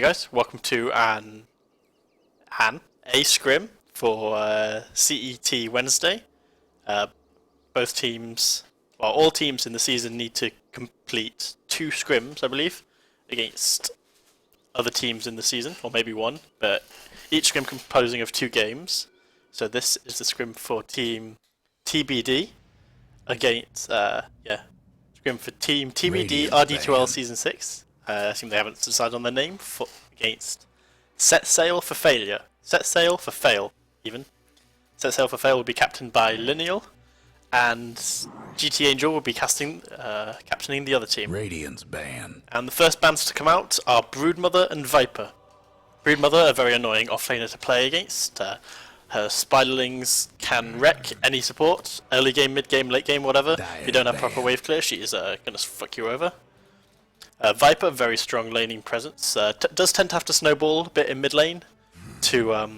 Hey guys, welcome to a Scrim for CET Wednesday. Both teams, well, all teams in the season need to complete 2 scrims, I believe, against other teams in the season, or maybe one, but each scrim composing of 2 games. So this is the scrim for Team TBD against, scrim for Team TBD RD2L Season 6. I think they haven't decided on their name, against Set Sail for Failure. Set Sail for Fail, even. Set Sail for Fail will be captained by Linail, and GtAngel will be captaining the other team. Radiant's ban. And the first bans to come out are Broodmother and Viper. Broodmother, a very annoying offlaner to play against. Her Spiderlings can wreck any support, early game, mid game, late game, whatever. If you don't have proper wave clear, she is going to fuck you over. Viper, very strong laning presence, does tend to have to snowball a bit in mid lane to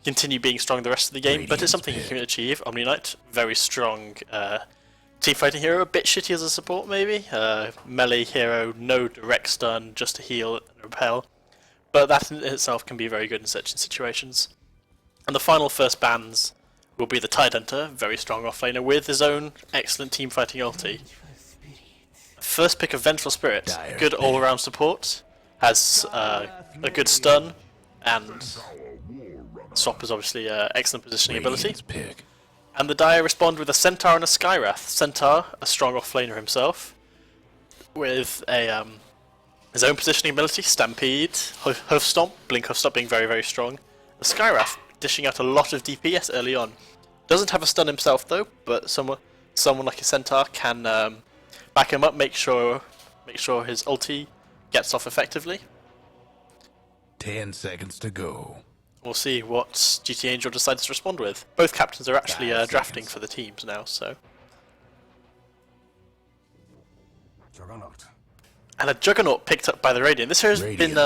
continue being strong the rest of the game, but it's something you can achieve. Omni Knight, very strong team fighting hero, a bit shitty as a support maybe. Melee hero, no direct stun, just to heal and repel, but that in itself can be very good in such situations. And the final first bans will be the Tidehunter, very strong offlaner with his own excellent team fighting ulti. First pick of Vengeful Spirit, good all-around support, has a good stun, and Swap is obviously excellent positioning ability. And the Dire respond with a Centaur and a Skywrath. Centaur, a strong offlaner himself, with a his own positioning ability, Stampede, Hoof Stomp, Blink Hoof Stomp being very, very strong. The Skywrath dishing out a lot of DPS early on. Doesn't have a stun himself though, but someone like a Centaur can back him up, make sure his ulti gets off effectively. 10 seconds to go. We'll see what GtAngel decides to respond with. Both captains are actually drafting for the teams now, so. Juggernaut. And a Juggernaut picked up by the Radiant. This has been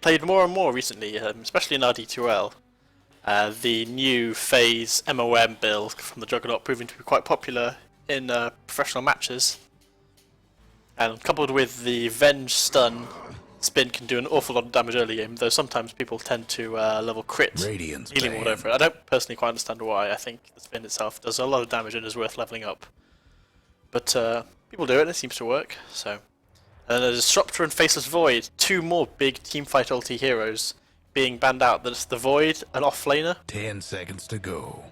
played more and more recently, especially in RD2L. The new phase MOM build from the Juggernaut proving to be quite popular in professional matches, and coupled with the Venge stun, Spin can do an awful lot of damage early game, though sometimes people tend to level crit healing ward over it. I don't personally quite understand why. I think the Spin itself does a lot of damage and is worth leveling up, but people do it and it seems to work. So, and a Disruptor and Faceless Void, 2 more big teamfight ulti heroes being banned out. That's the Void, an offlaner. 10 seconds to go.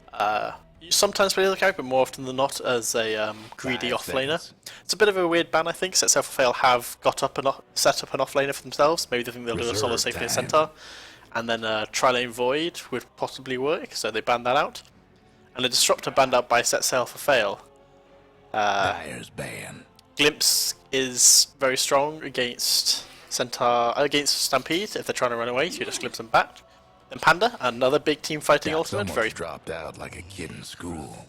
You sometimes play the character, but more often than not as a greedy offlaner. It's a bit of a weird ban, I think. Set Sail for Fail have got up set up an offlaner for themselves. Maybe they think they'll do a solo safely as Centaur, and then Trilane Void would possibly work, so they banned that out. And a Disruptor banned out by Set Sail for Fail. Dire's ban. Glimpse is very strong against Centaur, against Stampede. If they're trying to run away, so you just glimpse them back. And Panda, another big team fighting ultimate, very dropped out like a kid in school.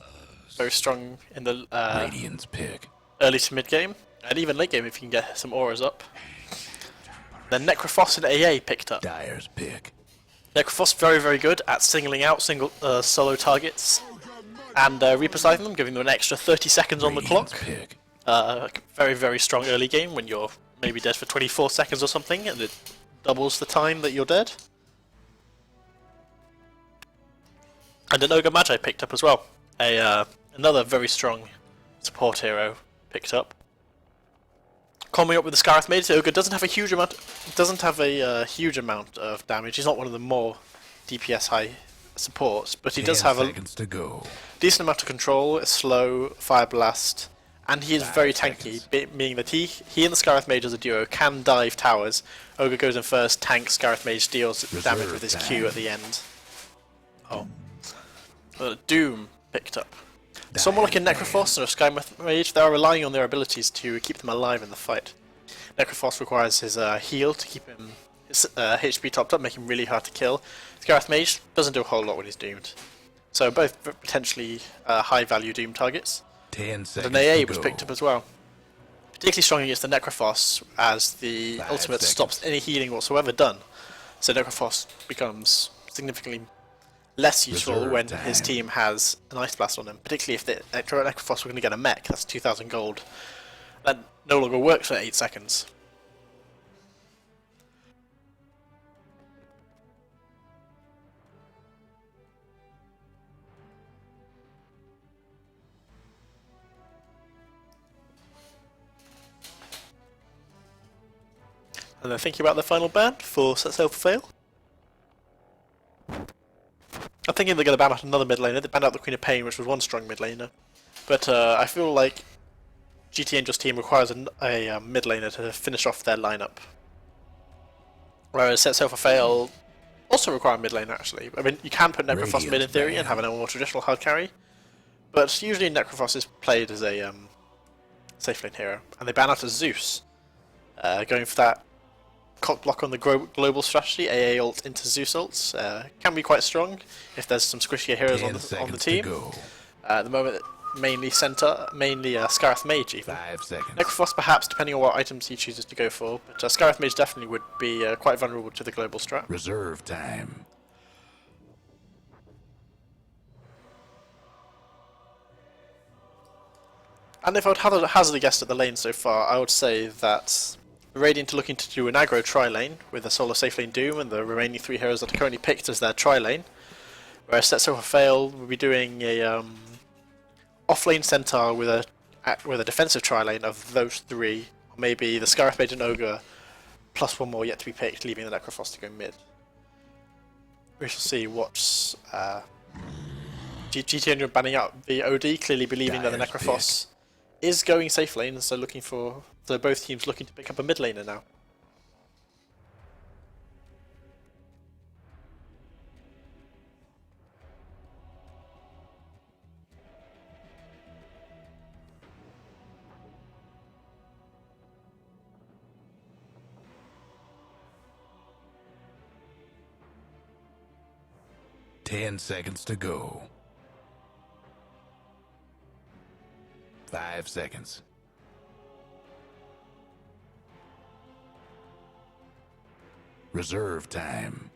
Very strong in the Radiant's pick. Early to mid game, and even late game if you can get some auras up. Then Necrophos and AA picked up. Dire's pick. Necrophos very, very good at singling out solo targets and repositioning them, giving them an extra 30 seconds on the clock. Pick. Very, very strong early game when you're maybe dead for 24 seconds or something, and it doubles the time that you're dead. And an Ogre Magi picked up as well. Another very strong support hero picked up. Coming up with the Skywrath Mage, Ogre doesn't have a huge amount of damage. He's not one of the more DPS high supports, but he does have a decent amount of control, a slow Fire Blast, and he is very tanky, meaning that he and the Skywrath Mage as a duo can dive towers. Ogre goes in first, tanks, Skywrath Mage deals damage with his Q at the end. Oh. Doom picked up. Someone like a Necrophos or a Skywrath Mage, they are relying on their abilities to keep them alive in the fight. Necrophos requires his heal to keep his HP topped up, make him really hard to kill. Skywrath Mage doesn't do a whole lot when he's doomed. So both potentially high value Doom targets. 10 seconds. And an AA was picked up as well. Particularly strong against the Necrophos, as the ultimate stops any healing whatsoever done. So Necrophos becomes significantly less useful when his team has an Ice Blast on him, particularly if the Necrophos were going to get a mech. That's 2,000 gold. That no longer works for 8 seconds. And then thinking about the final ban for SSFF. I'm thinking they're going to ban out another mid laner. They banned out the Queen of Pain, which was one strong mid laner. But I feel like GtAngel's team requires a mid laner to finish off their lineup. Whereas SSFF also require a mid laner, actually. I mean, you can put Necrophos mid in theory and have a more traditional hard carry. But usually Necrophos is played as a safe lane hero. And they ban out a Zeus. Going for that cock block on the global strategy, AA ult into Zeus ults, can be quite strong if there's some squishier heroes on the team. At the moment, mainly Scarith Mage even. 5 seconds. Necrophos perhaps, depending on what items he chooses to go for, but Scarith Mage definitely would be quite vulnerable to the global strat. Reserve time. And if I would hazard a guess at the lane so far, I would say that Radiant are looking to do an aggro tri-lane with a solo safe lane Doom and the remaining 3 heroes that are currently picked as their tri-lane. Whereas SSFF will be doing a off-lane Centaur with a defensive tri-lane of those 3, or maybe the Scarith Mage and Ogre plus 1 more yet to be picked, leaving the Necrophos to go mid. We shall see what's GtAngel banning out the OD, clearly believing that the Necrophos is going safe lane, so both teams looking to pick up a mid laner now. Ten seconds to go. 5 seconds. Reserve time.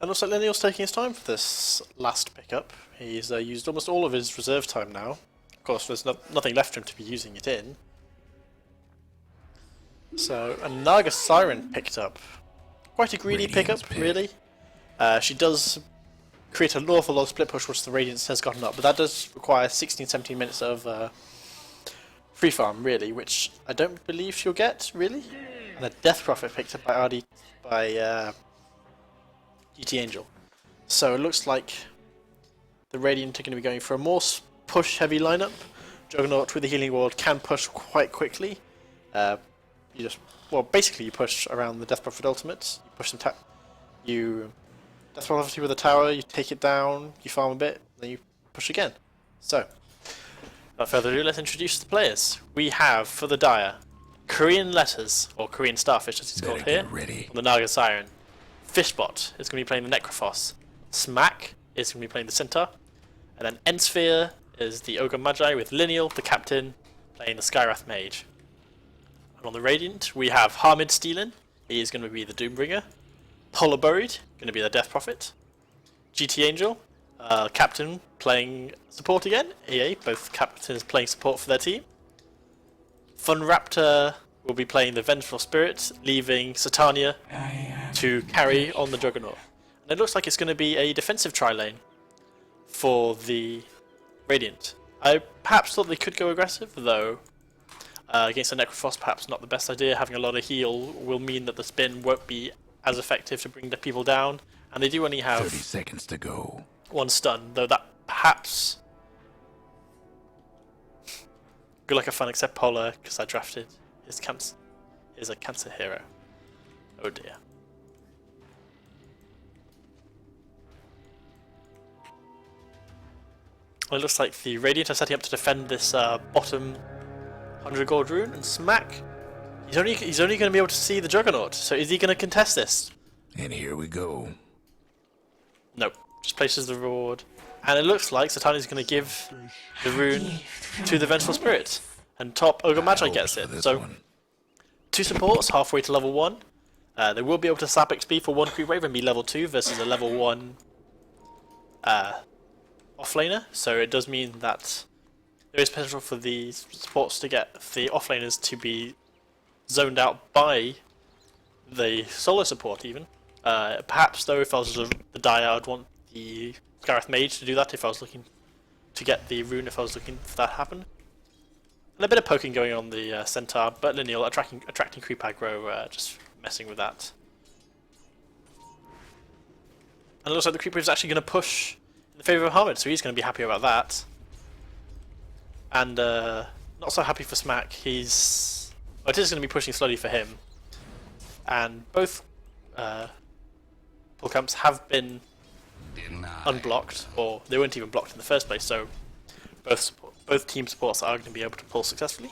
And looks like Linail's taking his time for this last pickup. He's used almost all of his reserve time now. Of course, there's nothing left for him to be using it in. So, a Naga Siren picked up. Quite a greedy pickup, really. She does create an awful lot of split push once the Radiance has gotten up, but that does require 16-17 minutes of free farm, really, which I don't believe she'll get, really. And a Death Prophet picked up by GtAngel. So it looks like the Radiant are going to be going for a more push-heavy lineup. Juggernaut with the Healing Ward can push quite quickly. Basically you push around the Death Prophet ultimate. You push some you Death Prophet with a tower. You take it down. You farm a bit. Then you push again. So, without further ado, let's introduce the players. We have for the Dire Korean Letters, or Korean Starfish as he's called here, on the Naga Siren. Fishbot is going to be playing the Necrophos. Smack is going to be playing the Centaur. And then Ensphere is the Ogre Magi with Linail, the captain, playing the Skywrath Mage. And on the Radiant, we have Harmid Steelin. He is going to be the Doombringer. Polar Buried, going to be the Death Prophet. GtAngel, captain, playing support again. EA, both captains playing support for their team. Fun Raptor will be playing the Vengeful Spirit, leaving Satania to carry on the Juggernaut. And it looks like it's going to be a defensive tri-lane for the Radiant. I perhaps thought they could go aggressive, though against the Necrophos perhaps not the best idea. Having a lot of heal will mean that the spin won't be as effective to bring the people down, and they do only have 30 seconds to go. 1 stun, though that perhaps good luck have fun except Polar, because I drafted his cancer. He's a cancer hero. Oh dear. Well, it looks like the Radiant are setting up to defend this bottom 100 gold rune, and Smack, he's only going to be able to see the Juggernaut, so is he going to contest this? And here we go. Nope. Just places the reward. And it looks like Satani's going to give the rune to the Vengeful Spirit. And top Ogre Magi gets it. So, 2 supports halfway to level 1. They will be able to slap XP for 1 creep wave and be level 2 versus a level 1 offlaner. So it does mean that there is potential for the supports to get the offlaners to be zoned out by the solo support even. Perhaps though, if I was the Dire, I'd want the Scarith Mage to do that if I was looking to get the rune, if I was looking for that to happen. And a bit of poking going on the Centaur, but Linail attracting creep aggro, just messing with that. And it looks like the creep wave is actually going to push in the favour of Hamid, so he's going to be happy about that. And not so happy for Smack. Well, it is going to be pushing slowly for him. And both pull camps have been unblocked, or they weren't even blocked in the first place. So both team supports are going to be able to pull successfully.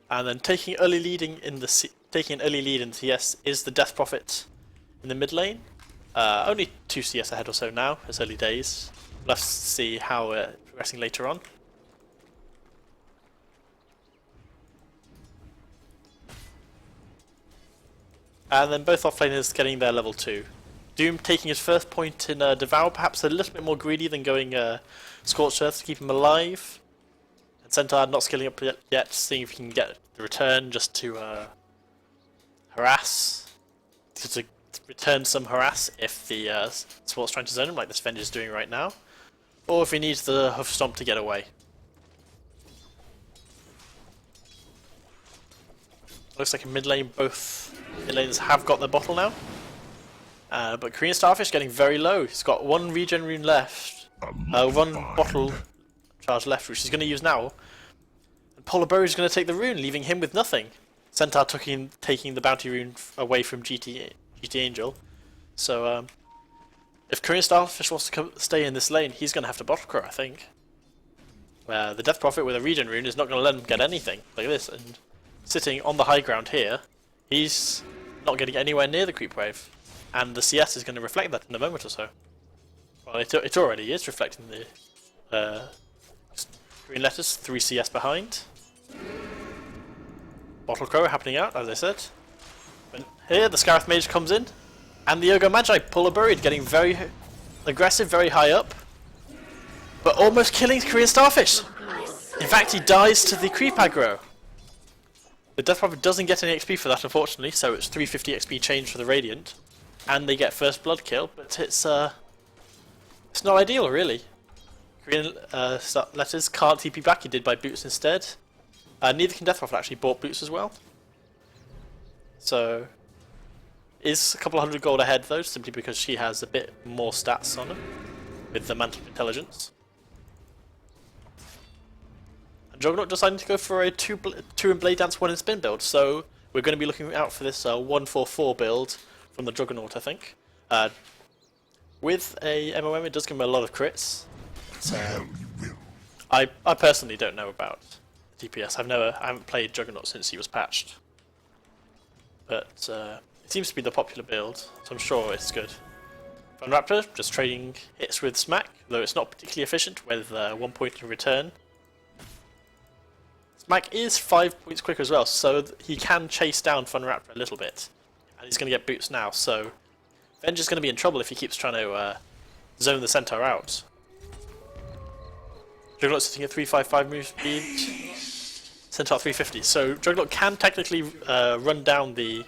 And then taking an early lead in CS is the Death Prophet in the mid lane. Only 2 CS ahead or so now. It's early days. We'll have to see how it's progressing later on. And then both offlaners getting their level 2. Doom taking his first point in Devour, perhaps a little bit more greedy than going Scorched Earth to keep him alive. And Centaur not scaling up yet, seeing if he can get the return just to harass. To return some harass if the support's trying to zone him, like this Venge is doing right now. Or if he needs the Hoof Stomp to get away. Looks like in mid lane, both mid lanes have got their bottle now. But Korean Starfish getting very low. He's got 1 regen rune left. 1 bottle charge left, which he's going to use now. And Polar Berry is going to take the rune, leaving him with nothing. Centaur taking the bounty rune away from GtAngel. So, if Korean Starfish wants to stay in this lane, he's going to have to bottle crow, I think. The Death Prophet with a regen rune is not going to let him get anything like this. And sitting on the high ground here, he's not getting anywhere near the creep wave. And the CS is going to reflect that in a moment or so. Well, it already is reflecting the green letters, 3 CS behind. Bottle Crow happening out, as I said. But here, the Scarith Mage comes in, and the Ogre Magi pull a buried, getting very aggressive, very high up. But almost killing Korean Starfish! In fact, he dies to the creep aggro. The Death Prophet doesn't get any XP for that, unfortunately, so it's 350 XP change for the Radiant. And they get first blood kill, but it's not ideal, really. Korean letters can't TP back, he did by boots instead. Neither can Death Prophet actually bought boots as well. So, is a couple of 100 gold ahead though, simply because she has a bit more stats on her with the Mantle of Intelligence. And Juggernaut deciding to go for a 2 in Blade Dance, 1 in Spin build, so we're going to be looking out for this 1-4-4 build from the Juggernaut, I think. With a MOM, it does give him a lot of crits. So I personally don't know about DPS. I haven't played Juggernaut since he was patched. But it seems to be the popular build, so I'm sure it's good. Fun Raptor just trading hits with Smack, though it's not particularly efficient with 1 point in return. Smack is 5 points quicker as well, so he can chase down Fun Raptor a little bit. And he's going to get boots now, so Venge is going to be in trouble if he keeps trying to zone the Centaur out. Juggernaut sitting at 355 move speed, Centaur 350. So Juggernaut can technically run down the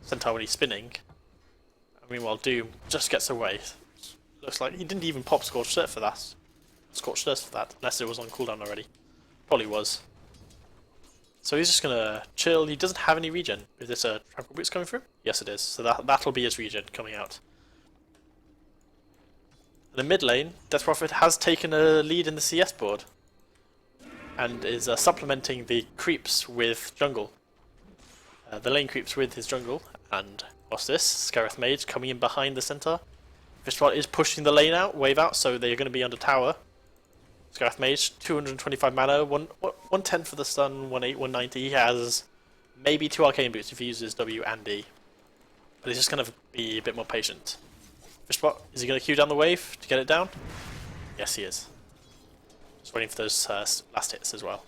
Centaur when he's spinning. Meanwhile, Doom just gets away. Looks like he didn't even pop Scorched Earth for that. Unless it was on cooldown already. Probably was. So he's just gonna chill. He doesn't have any regen. Is this a Tranquil Boots coming through? Yes, it is. So that'll be his regen coming out. In the mid lane, Death Prophet has taken a lead in the CS board and is supplementing the creeps with jungle. The lane creeps with his jungle, and what's this? Scarith Mage coming in behind the Centaur. Fishbot is pushing the lane out, wave out, so they're going to be under tower. Scarith Mage, 225 mana, 110 for the stun, 180, 190. He has maybe 2 arcane boots if he uses W and D. but he's just going to be a bit more patient. Fishbot, is he going to queue down the wave to get it down? Yes, he is. Just waiting for those last hits as well.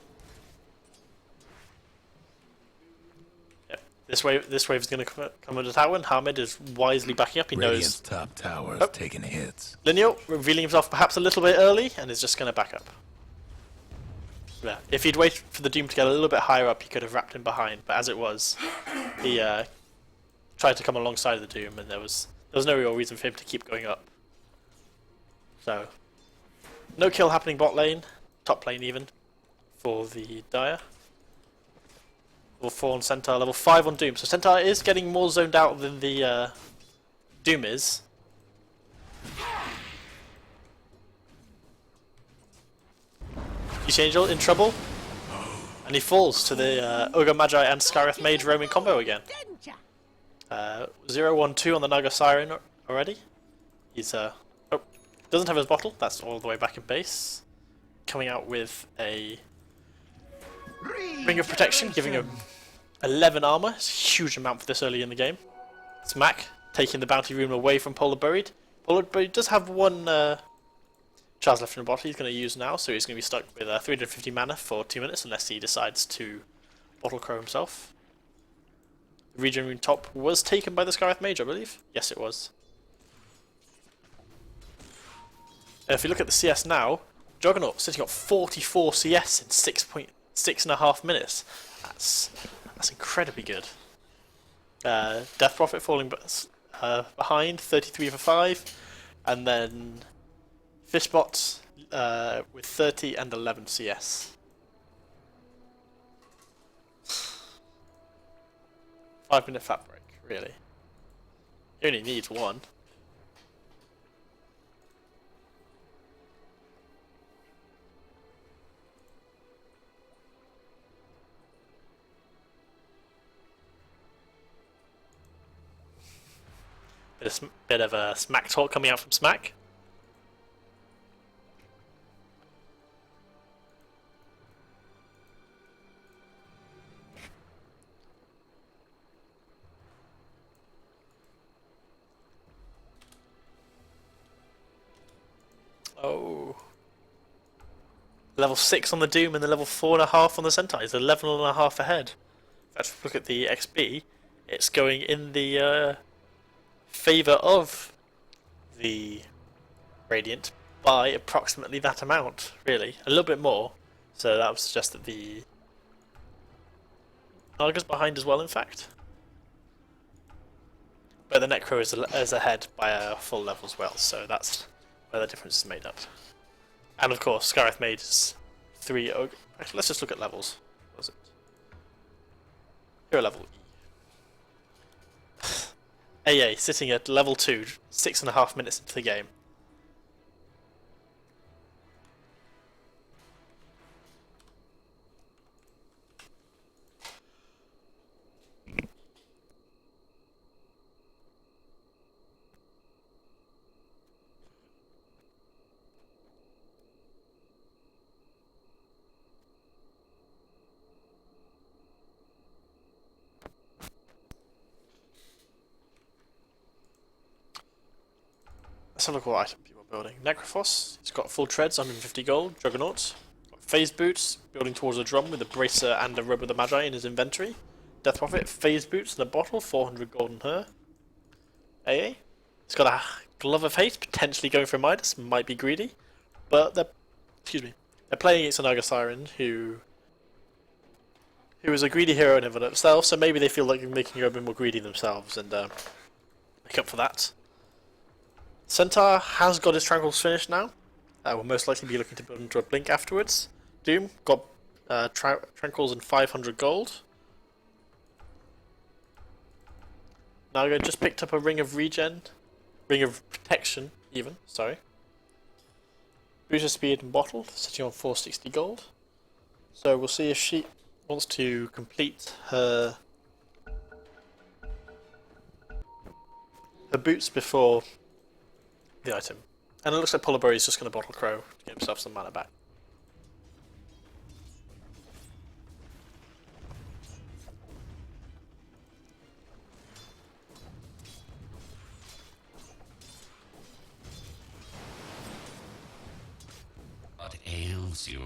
Yep. This wave is going to come under tower, and Hamid is wisely backing up. He Radiant's knows. top tower is taking hits. Linail revealing himself perhaps a little bit early, and is just going to back up. Yeah. If he'd waited for the Doom to get a little bit higher up, he could have wrapped him behind. But as it was, he tried to come alongside the Doom, and there was no real reason for him to keep going up. So, no kill happening bot lane, top lane even, for the Dire. Level 4 on Centaur, level 5 on Doom. So Centaur is getting more zoned out than the Doom is. GtAngel in trouble, and he falls to the Ogre Magi and Skyreth Mage roaming combo again. 0-1-2 on the Naga Siren already. He's doesn't have his bottle. That's all the way back in base. Coming out with a Ring of Protection, giving him 11 armor. It's a huge amount for this early in the game. Smack taking the Bounty Rune away from Polar Buried. Polar Buried does have one charge left in the bottle he's going to use now, so he's going to be stuck with 350 mana for 2 minutes unless he decides to Bottle Crow himself. The Regen Rune top was taken by the Skyreth Mage, I believe. Yes, it was. If you look at the CS now, Juggernaut sitting at 44 CS in 6.5 minutes. That's incredibly good. Death Prophet falling behind, 33 for 5, and then Fishbot with 30 and 11 CS. 5-minute fat break, really. He only needs one. Bit of a smack talk coming out from Smack. Oh. Level 6 on the Doom and the level 4.5 on the Centaur. He's 11.5 ahead. If you look at the XP, it's going in the favour of the Radiant by approximately that amount, really. A little bit more. So that would suggest that the Naga's behind as well, in fact. But the Necro is ahead by a full level as well, so that's where the difference is made up. And of course, Skyreth Mage is 3 Ogre. Actually, let's just look at levels. What was it? Hero level E. AA sitting at level 2, 6.5 minutes into the game. Let's have a look what item people are building. Necrophos, it's got full treads, 150 gold. Juggernaut, got phase boots, building towards a drum with a bracer and a rub of the Magi in his inventory. Death Prophet, phase boots and a bottle, 400 gold on her. AA, it's got a glove of haste, potentially going for a Midas, might be greedy, but they're playing against an Naga Siren who is a greedy hero in and of itself, so maybe they feel like they can go a bit more greedy themselves and make up for that. Centaur has got his Tranquils finished now. Will most likely be looking to build into a Blink afterwards. Doom got Tranquils and 500 gold. Naga just picked up a Ring of Protection even, sorry. Booster Speed and Bottle, sitting on 460 gold. So we'll see if she wants to complete her boots before the item. And it looks like Polar Berry is just going to Bottle Crow to get himself some mana back. soothes you.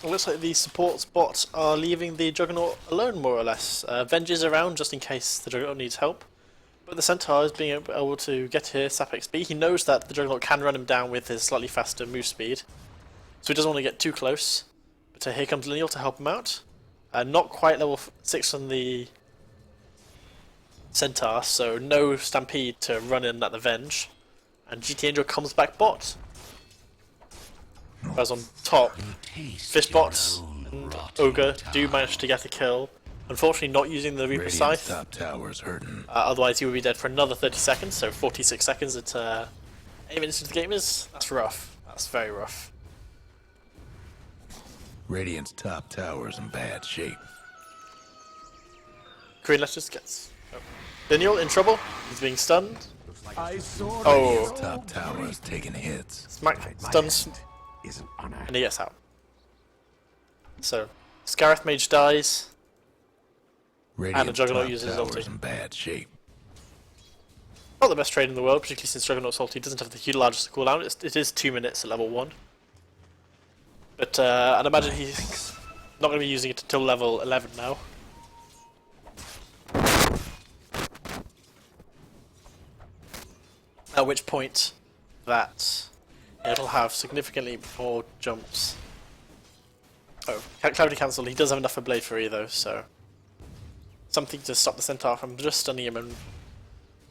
It looks like the support bots are leaving the Juggernaut alone, more or less. Venge is around just in case the Juggernaut needs help. But the Centaur is being able to get here, sap XP. He knows that the Juggernaut can run him down with his slightly faster move speed. So he doesn't want to get too close. But here comes Linail to help him out. Not quite level 6 on the Centaur, so no Stampede to run in at the Venge. And GtAngel comes back bot. Whereas on top, Fishbots and Ogre do manage to get a kill. Unfortunately not using the Reaper Scythe. Top tower's hurting. Otherwise he would be dead for another 30 seconds, so 46 seconds at 8 minutes into the game that's rough. That's very rough. Radiant's top tower's in bad shape. Korean Letters gets... Linail in trouble, he's being stunned. Radiant's top tower's taking hits. Smack stuns Is an honor. and he gets out. So, Scarith Mage dies. Radiant's the Juggernaut top uses his tower's ulti. in bad shape. Not the best trade in the world, particularly since Juggernaut's ulti doesn't have the largest cooldown. It is 2 minutes at level 1. But I'd imagine he's not going to be using it until level 11 now. At which point that it'll have significantly more jumps. Oh, Clarity Cancel, he does have enough for Blade Fury though, so something to stop the Centaur from just stunning him and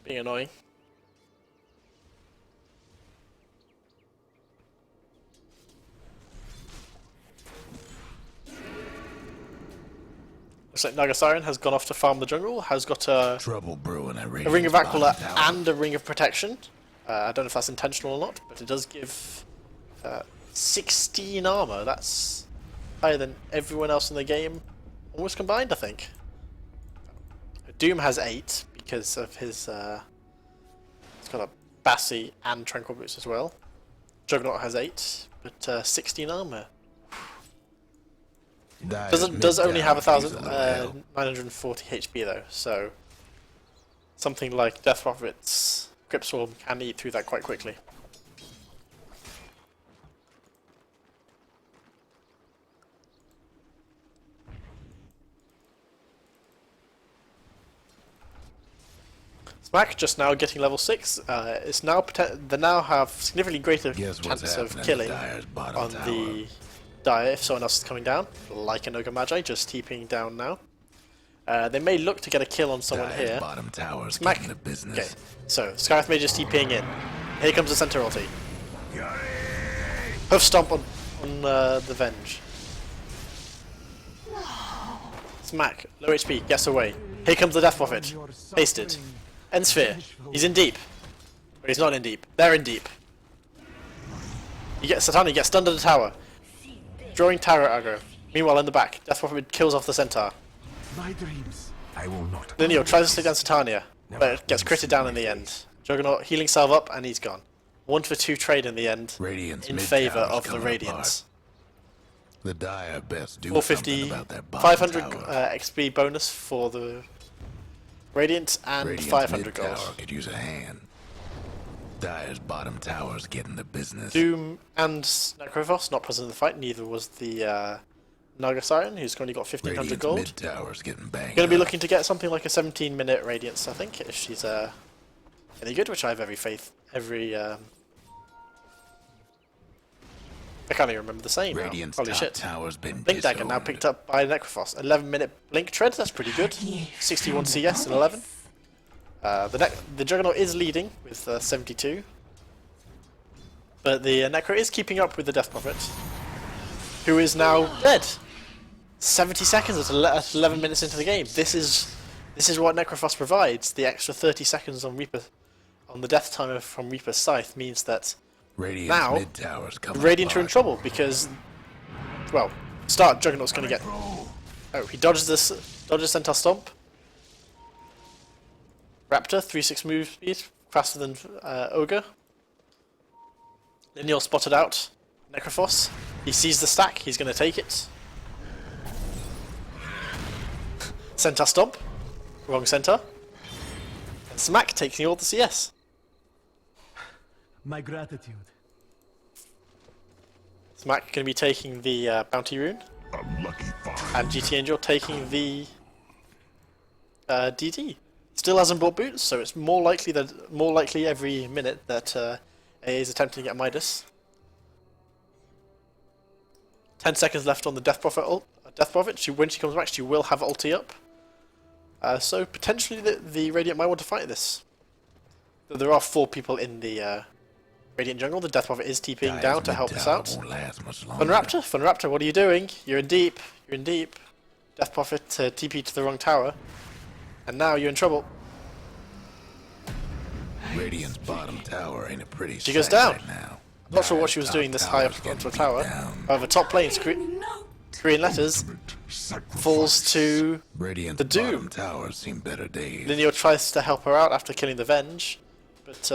being annoying. Looks like Nagasarian has gone off to farm the jungle, has got a Trouble brewing at Ring Radiant's of Aquila bottom tower. and a Ring of Protection. I don't know if that's intentional or not, but it does give 16 armor. That's higher than everyone else in the game, almost combined, I think. Doom has 8 because of his. He's got a Bassi and Tranquil Boots as well. Juggernaut has 8, but 16 armor. Dyer's Does only have mid-tower needs a little 940 HP though, so something like Death Prophet's Grip Swarm can eat through that quite quickly. Smack just now getting level 6. It's now they now have significantly greater Guess what's chance of happening to killing Dyer's bottom on tower. the Dire if someone else is coming down, like an Ogre Magi, just TPing down now. They may look to get a kill on someone Dyer's here. bottom tower's Smack. getting the business. Okay, so Scarith Mage is TPing in. Here comes the center ulti. Hoof stomp on the Venge. Smack, low HP, gets away. Here comes the Death Prophet. Pasted. End sphere. He's in deep. But he's not in deep. They're in deep. Satani gets stunned at the tower. Drawing tower aggro. Meanwhile, in the back, Death Prophet kills off the Centaur. My dreams. I will not. Linail tries to stick down Satania, but it gets critted down in the end. Juggernaut healing salve up, and he's gone. 1 for 2 trade in the end, Radiant's in mid favour tower's of the coming Radiance. The Dire best do 450, something about that bottom 500 tower. XP bonus for the Radiant, and Radiant's 500 mid gold. tower could use a hand. Dire's bottom tower's getting the business. Doom and Necrophos not present in the fight, neither was the Nagasarian, who's currently got 1500 Radiant's gold. mid tower's getting banged. Going to be up. looking to get something like a 17-minute Radiance, I think, if she's any good, which I have every faith, I can't even remember the saying now. Radiant's Holy top shit. tower's been Blink Dagger now disowned. picked up by Necrophos. 11-minute Blink Tread, that's pretty good. 61 CS in 11. The Juggernaut is leading with 72. But the Necro is keeping up with the Death Prophet, who is now dead. 70 seconds at 11 minutes into the game. This is what Necrophos provides. The extra 30 seconds on Reaper, on the death timer from Reaper's Scythe means that Radiant's now mid tower's coming Radiant are in apart. trouble because, well, start Juggernaut's going to get. Oh, he dodges Centaur Stomp. Raptor 3-6 move speed, faster than Ogre. Linail spotted out. Necrophos He sees the stack, he's going to take it. Centaur stomp. Wrong centaur. And Smack taking all the CS. My gratitude. Smack going to be taking the bounty rune. Unlucky find. And GtAngel taking the DD. Still hasn't bought boots, so it's more likely every minute that AA is attempting to get Midas. 10 seconds left on the Death Prophet ult. Death Prophet. When she comes back, she will have ulti up. So potentially the Radiant might want to fight this. Though there are 4 people in the Radiant jungle. The Death Prophet is TPing down to help us out. Funraptor, what are you doing? You're in deep. You're in deep. Death Prophet TP to the wrong tower. And now you're in trouble. Radiant's bottom tower ain't a pretty She goes sight down. right now. I'm not sure what she was doing this high up onto a tower. However, top lane, Korean Letters, falls to Radiant's the Doom. bottom tower seen better days. Linail tries to help her out after killing the Venge, but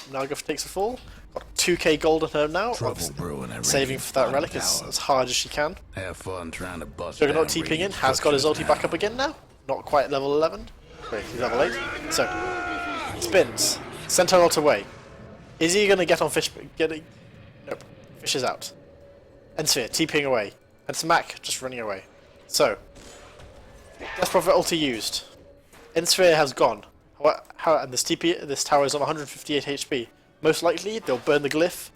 Naga takes a fall. Got 2k gold on her now, Trouble brewing at saving Radiant's for that bottom relic tower. as hard as she can. Have fun trying to bust Juggernaut down TPing in, Radiant's has got his structures ulti back now. up again now. Not quite level 11. Wait, he's level 8. So, spins. Centaur ult away. Is he going to get on Fish? Nope. Fish is out. Ensphere TPing away. And Smack just running away. So, Death Prophet ulti used. Ensphere has gone. And this tower is on 158 HP. Most likely, they'll burn the glyph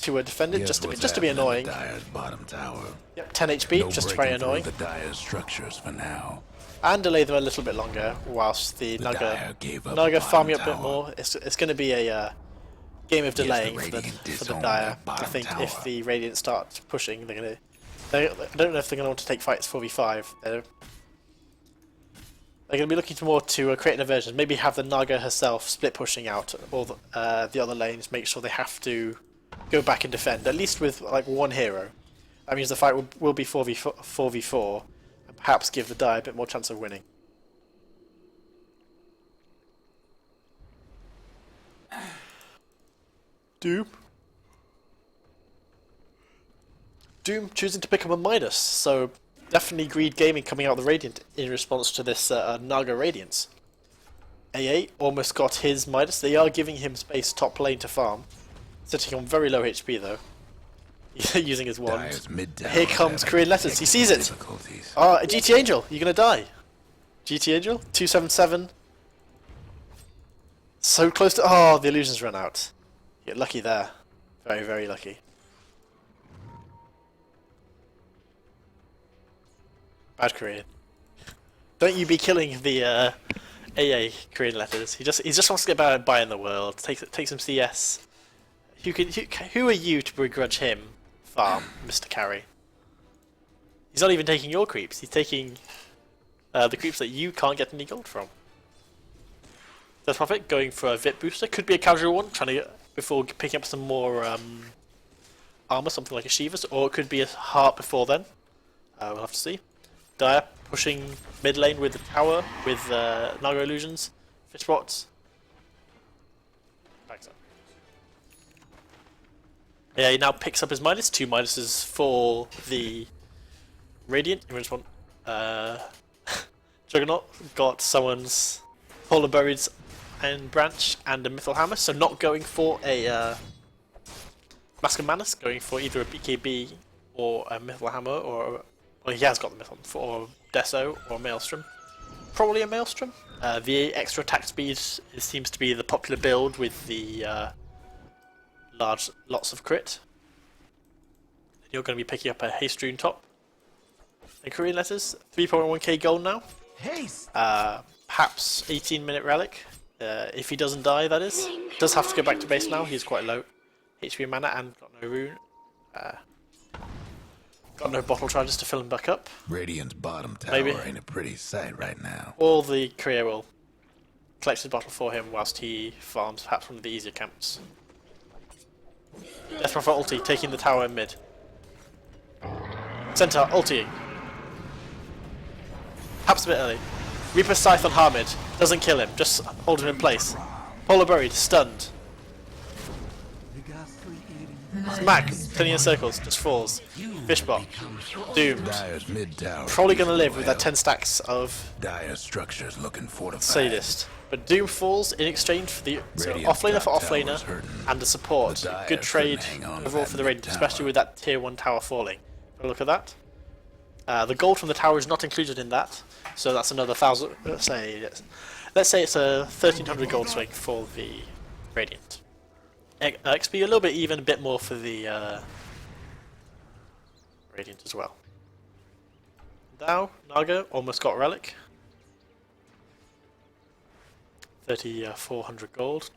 to defend it, Guess just to what's be happening annoying. to Dire's bottom tower. Yep, 10 HP, No just very breaking through annoying. the Dire structures for now. And delay them a little bit longer, whilst the Dire Naga gave up Naga bottom farming up a bit tower. more. It's going to be a game of delaying for the Radiant for the disowned Dire. that I bottom think tower. if the Radiant start pushing, they're going to. I don't know if they're going to want to take fights 4v5. They're going to be looking more to create an aversion. Maybe have the Naga herself split pushing out all the other lanes. Make sure they have to go back and defend, at least with like one hero. That means the fight will be 4v4, and perhaps give the Dire a bit more chance of winning. Doom choosing to pick up a Midas, so definitely Greed Gaming coming out of the Radiant in response to this Naga Radiance. AA almost got his Midas. They are giving him space top lane to farm, sitting on very low HP though, using his wand. Dire's mid tower Here comes having Korean Letters. He sees it. difficulties. GtAngel, you're gonna die. GtAngel 277. So close to. Oh, the illusions run out. You're lucky there. Very, very lucky. Bad Korean. Don't you be killing the AA Korean Letters. He just wants to get by in the world. Take some CS. Who are you to begrudge him farm, Mr. Carry? He's not even taking your creeps. He's taking the creeps that you can't get any gold from. Death Prophet going for a VIP booster. Could be a casual one, trying to get before picking up some more armor, something like a Shiva's, or it could be a heart before then. We'll have to see. Dire pushing mid lane with the tower with Naga illusions, fish spots. Backs up. Yeah, he now picks up his Midas. 2 Midases for the Radiant in response. Juggernaut got someone's Polar Burieds and Branch and a Mythal Hammer, so not going for a Mask of Manus, going for either a BKB or a Mythal Hammer, or well, he has got the Mythal, or Deso or Maelstrom. Probably a Maelstrom. The extra attack speed seems to be the popular build with the lots of crit. You're going to be picking up a Haste Rune top. And Korean Letters, 3.1k gold now. Haste! Perhaps 18-minute relic. If he doesn't die, that is. Does have to go back to base now, he's quite low HP mana and got no rune. Got no bottle charges to fill him back up. Radiant's bottom tower Maybe. ain't a pretty sight right now. Or the Korea will collect his bottle for him whilst he farms perhaps one of the easier camps. Death Prophet ulti, taking the tower in mid. Centaur ultiing. Perhaps a bit early. Reaper Scythe on Harmid. Doesn't kill him, just hold him in place. Polar Buried, stunned. The ghastly eating. Smack, turning in circles, just falls. Fishbot, doomed. Dire's mid tower. Probably going to live with that 10 stacks of Dire structures looking fortified. Sadist. But Doom falls in exchange for the offlaner for offlaner and the support. Good trade overall for the Radiant, especially with that tier 1 tower falling. Have a look at that. The gold from the tower is not included in that, so that's another 1,000. Let's say it's a 1,300 gold swing for the Radiant. XP a little bit even, a bit more for the Radiant as well. Now Naga almost got Relic. 3,400 gold.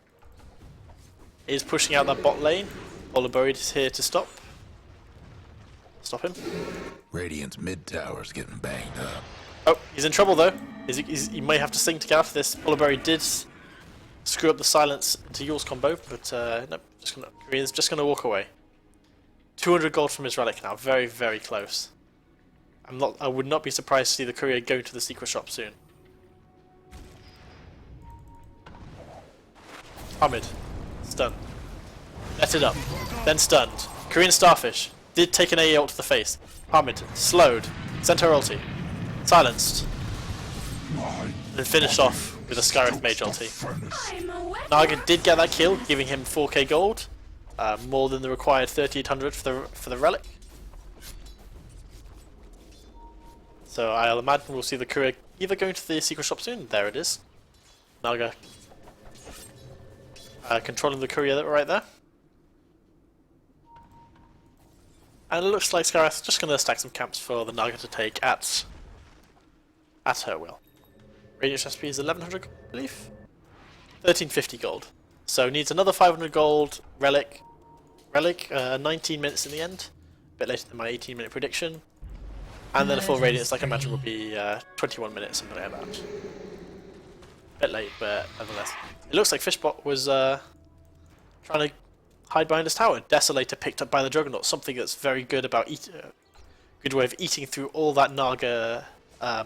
Is pushing out that bot lane. Polar Buried is here to stop him. Radiant's mid tower's getting banged up. Oh, he's in trouble though. He may have to sing to get out of this. Polar Buried did screw up the silence into Yule's combo, but no, Korean's just gonna walk away. 200 gold from his Relic now, very, very close. I would not be surprised to see the courier go to the secret shop soon. Hamid, stunned. Let it up, then stunned. Korean Starfish did take an AE ult to the face. Hamid slowed, sent her ulti, silenced, and finished off with a Skywrath Mage ulti. Naga did get that kill, giving him 4k gold, more than the required 3,800 for the Relic. So I'll imagine we'll see the courier either going to the secret shop soon. There it is. Naga controlling the courier right there. And it looks like Skywrath's just going to stack some camps for the Naga to take at her will. Radiant recipe is 1,100 gold, I believe. 1,350 gold. So needs another 500 gold Relic. 19 minutes in the end. A bit later than my 18-minute prediction. And then a full Radiance, like I imagine, will be 21 minutes, something like that. Bit late, but nonetheless. It looks like Fishbot was trying to hide behind his tower. Desolator picked up by the Juggernaut, something that's very good about good way of eating through all that Naga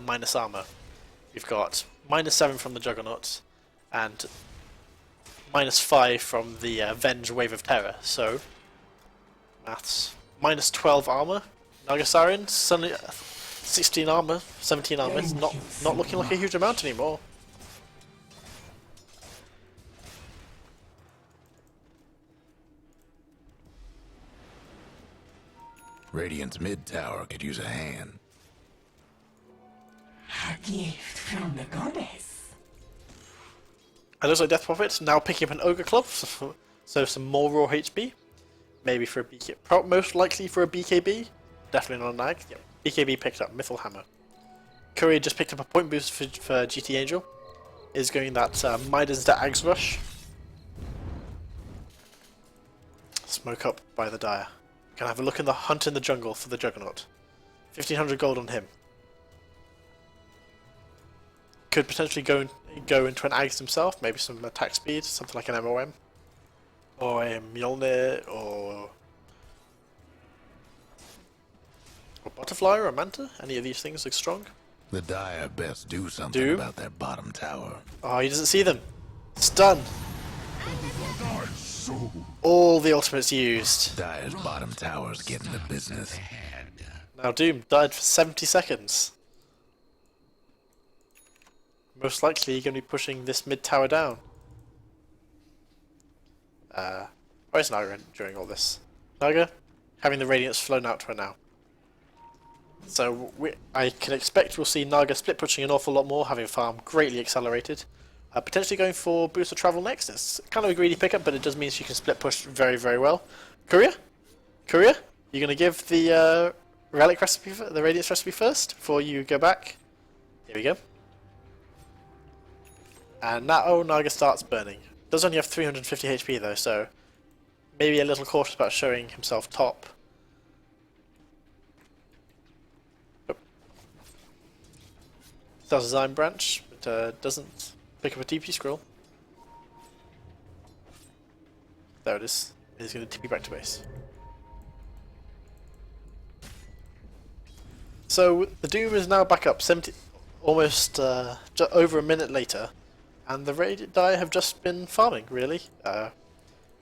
minus armor. We've got -7 from the Juggernaut and -5 from the Venge Wave of Terror. So maths. -12 armor. Nagasarian suddenly 16 armor, 17 armor. It's not looking like a huge amount anymore. Radiant's mid tower could use a hand. A gift from the goddess. It looks like Death Prophet now picking up an Ogre Club, so some more raw HP. Maybe for a BKB, most likely for a BKB. Definitely not a Nag. Yep. BKB picked up Mythal Hammer. Courier just picked up a point boost for GtAngel. Is going that Midas to Ags Rush. Smoke up by the Dire. Gonna have a look in the hunt in the jungle for the Juggernaut. 1,500 gold on him. Could potentially go into an Ags himself, maybe some attack speed, something like an MOM. Or a Mjolnir, or Butterfly, or a Manta. Any of these things look strong. The Dire best do something about that bottom tower. Oh, he doesn't see them. Stun. All the ultimates used. Dire's bottom tower's getting the business. Now Doom died for 70 seconds. Most likely going to be pushing this mid tower down. Where's Naga during all this? Naga having the Radiance flown out to her now. So I can expect we'll see Naga split pushing an awful lot more, having farm greatly accelerated. Potentially going for boost of travel next. It's kind of a greedy pickup, but it does mean she can split push very, very well. Courier? Courier? You're going to give the Relic recipe, the Radiance recipe first, before you go back? Here we go. And now Naga starts burning. Does only have 350 HP though, so maybe a little cautious about showing himself top. Oh. Starts his Iron Branch, but doesn't pick up a TP scroll. There it is. He's going to TP back to base. So the Doom is now back up 70, almost over a minute later, and the Radiant Dire have just been farming really.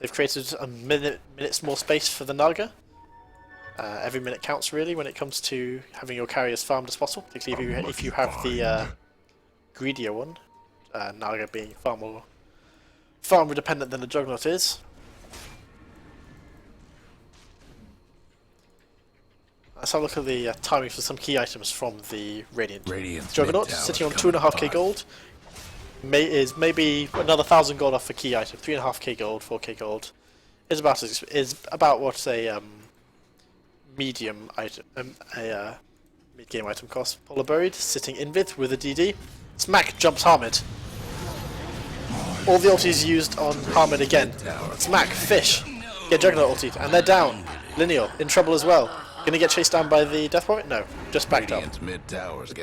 They've created a minute's more space for the Naga. Every minute counts really when it comes to having your carry as farmed as possible, particularly if you have the greedier one, Naga being far more dependent than the Juggernaut is. Let's have a look at the timing for some key items from the Radiant. Juggernaut sitting on 2.5k gold. Is maybe another 1,000 gold off for key item. 3.5k gold, 4k gold is about what a medium item, mid-game item cost. Polar Buried sitting Invid with a DD. Smack jumps Harmid. All the ultis used on Harmid again. Smack Fish get Juggernaut ultied, and they're down. Linail in trouble as well. Gonna get chased down by the Death Prophet? No, just backed up.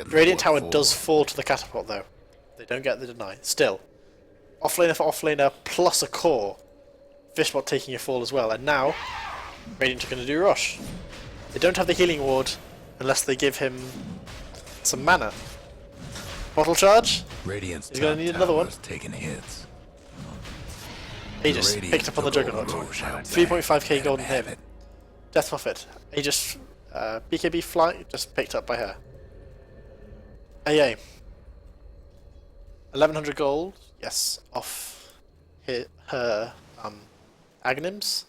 Radiant Tower does fall to the catapult though. They don't get the deny. Still, offlaner for offlaner plus a core. Fishbot taking a fall as well, and now Radiant are going to do rush. They don't have the healing ward unless they give him some mana. Bottle charge. He's going to need another one. Taking hits. Aegis picked up on the Juggernaut. 3.5k gold on him. Death Prophet. Aegis, BKB fly just picked up by her. AA. 1100 gold, yes, off her Aghanims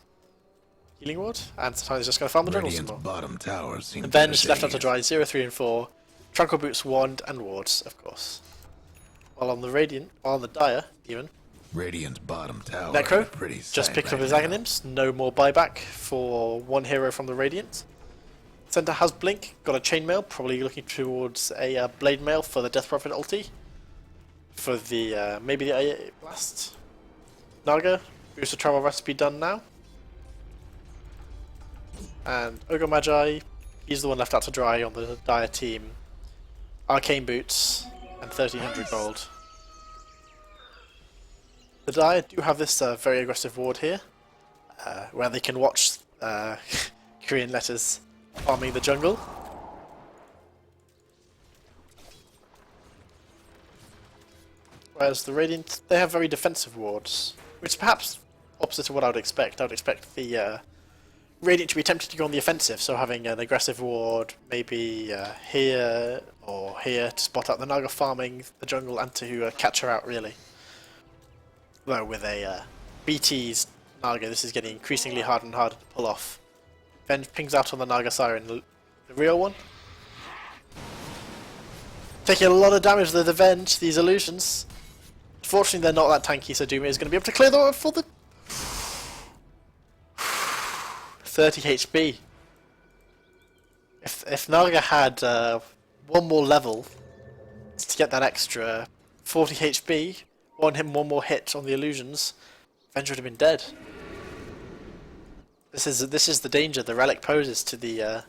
healing ward, and sometimes just going to farm the jungle some more. Bottom tower Avenge left out to dry 0, 3 and 4. Trunkel Boots, Wand and Wards, of course. While on the Radiant, while on the Dire, even. Radiant's bottom tower. Necro just picked up his Aghanims, no more buyback for one hero from the Radiant. Center has Blink, got a Chainmail, probably looking towards a Blade Mail for the Death Prophet ulti. For the, maybe the AA Blast. Naga, boost of travel recipe done now. And Ogre Magi, he's the one left out to dry on the Dire team. Arcane Boots, and 1300 gold. The Dire do have this very aggressive ward here, where they can watch Korean letters farming the jungle. Whereas the Radiant, they have very defensive wards, which is perhaps opposite of what I would expect. I would expect the Radiant to be tempted to go on the offensive, so having an aggressive ward maybe here or here to spot out the Naga farming the jungle and to catch her out really. Though with a BT's Naga, this is getting increasingly harder and harder to pull off. Venge pings out on the Naga Siren, the real one. Taking a lot of damage with the Venge, these illusions. Fortunately, they're not that tanky, so Doom is going to be able to clear the for the 30 HP. If Naga had one more level to get that extra 40 HP, one more hit on the illusions, Venge would have been dead. This is the danger the Relic poses to the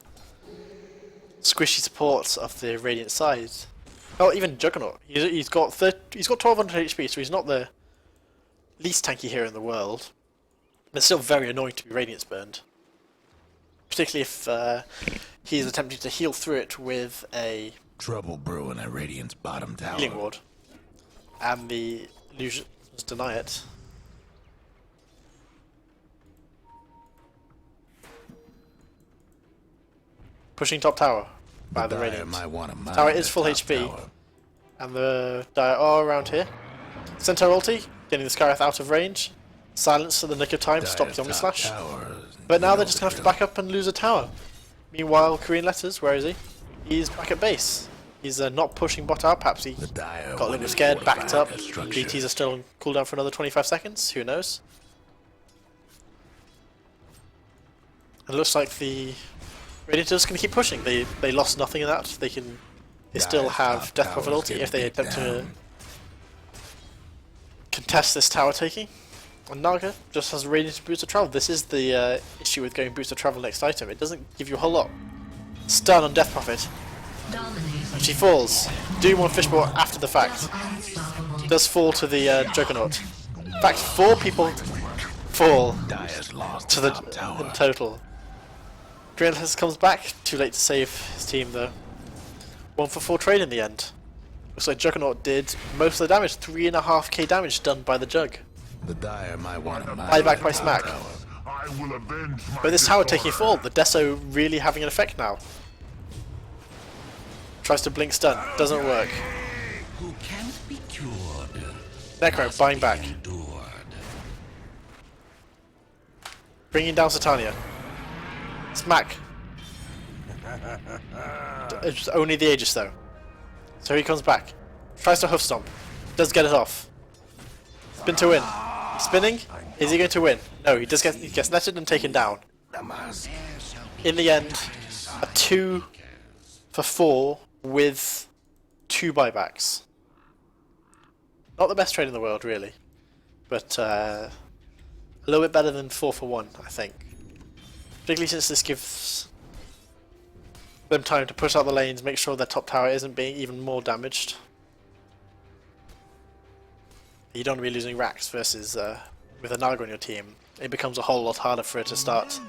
squishy supports of the Radiant side. Oh, even Juggernaut. He's got 1200 HP, so he's not the least tanky hero in the world. But it's still very annoying to be Radiance burned. Particularly if he's attempting to heal through it with a trouble brewing at Radiant's bottom tower. healing ward. And the illusions deny it. Pushing top tower by the Radiant. Tower is full HP. Tower. And the Dire are around here. Centaur ulti, getting the Skywrath out of range. Silence in the nick of time to stop the Omni Slash. But now they're just going to have to back up and lose a tower. Meanwhile, Korean Letters, where is he? He's back at base. He's not pushing bot out, perhaps he got a little bit scared, backed up. GTs are still on cooldown for another 25 seconds, who knows. It looks like the Radiant are just going to keep pushing. They lost nothing in that. They still have Death Prophet ulti if they attempt to contest this tower taking. And Naga just has Radiant boost of travel. This is the issue with going boost of travel next item. It doesn't give you a whole lot. Stun on Death Prophet. And she falls. Doom on Fishbowl after the fact. Does fall to the Juggernaut. In fact, 4 people fall to the in total. Greenless comes back. Too late to save his team though. 1 for 4 trade in the end. Looks like Juggernaut did most of the damage. 3.5k damage done by the Jug. The Dire might want to Buyback by Smack. I will avenge my But this tower taking fall, the Deso really having an effect now. Tries to blink stun, doesn't work. Who can't be cured. Necro buying back. Endured. Bringing down Satania. Smack. It's only the Aegis though. So he comes back. Tries to hoof stomp. Does get it off. Spin to win. Spinning. Is he going to win? No, he gets netted and taken down. In the end, a 2 for 4 with 2 buybacks. Not the best trade in the world, really, but a little bit better than 4 for 1, I think. Particularly since this gives them time to push out the lanes, make sure their top tower isn't being even more damaged. You don't want to be losing racks versus with a Naga on your team. It becomes a whole lot harder for it to start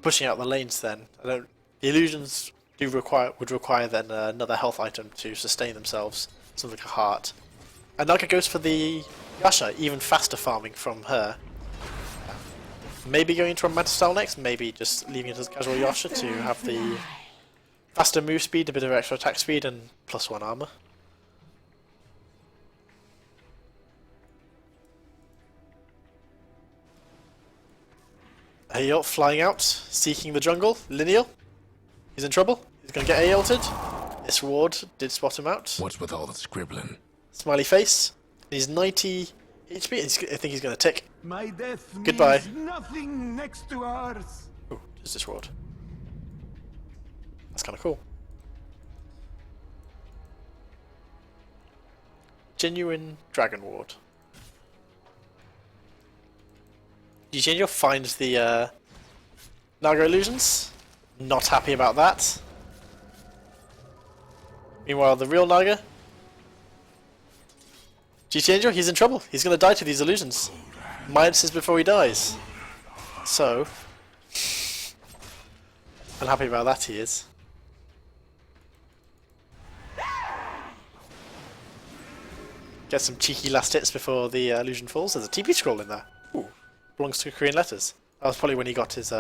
pushing out the lanes. Then the illusions would require then another health item to sustain themselves, something like a heart. And Naga goes for the Yasha, even faster farming from her. Maybe going into a Manta style next, maybe just leaving it as casual Yasha to have the faster move speed, a bit of extra attack speed, and +1 armor. Aeol flying out, seeking the jungle. Linail, he's in trouble. He's going to get Aeolted. This ward did spot him out. What's with all the scribbling? Smiley face. He's 90 HP. I think he's going to tick. My death Goodbye. means nothing next to ours. Ooh, just this ward. That's kind of cool. Genuine Dragon Ward. GtAngel finds the Naga illusions. Not happy about that. Meanwhile, the real Naga, GtAngel, he's in trouble. He's going to die to these illusions. Minuses before he dies. So, unhappy about that he is. Get some cheeky last hits before the illusion falls. There's a TP scroll in there. Ooh, belongs to Korean letters. That was probably when he got his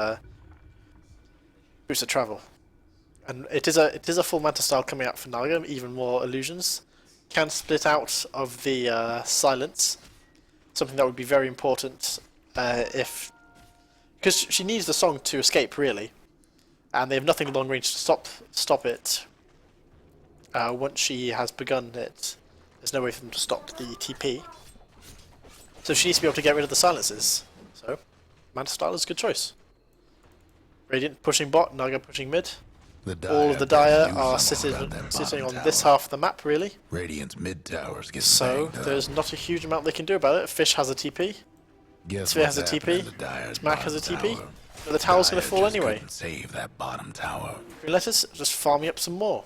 boost of travel. And it is a full Manta style coming out for Naga. Even more illusions. Can split out of the silence. Something that would be very important because she needs the song to escape really, and they have nothing long range to stop it. Once she has begun it, there's no way for them to stop the TP. So she needs to be able to get rid of the silences. So Manta style is a good choice. Radiant pushing bot, Naga pushing mid. All of the Dire are sitting on this half of the map, really. Radiant's mid towers get So there's not a huge amount they can do about it. Fish has a TP. Sphere has a TP. Smack has a TP. But the tower's going to fall anyway. Save that bottom tower. Green Letters just farming up some more.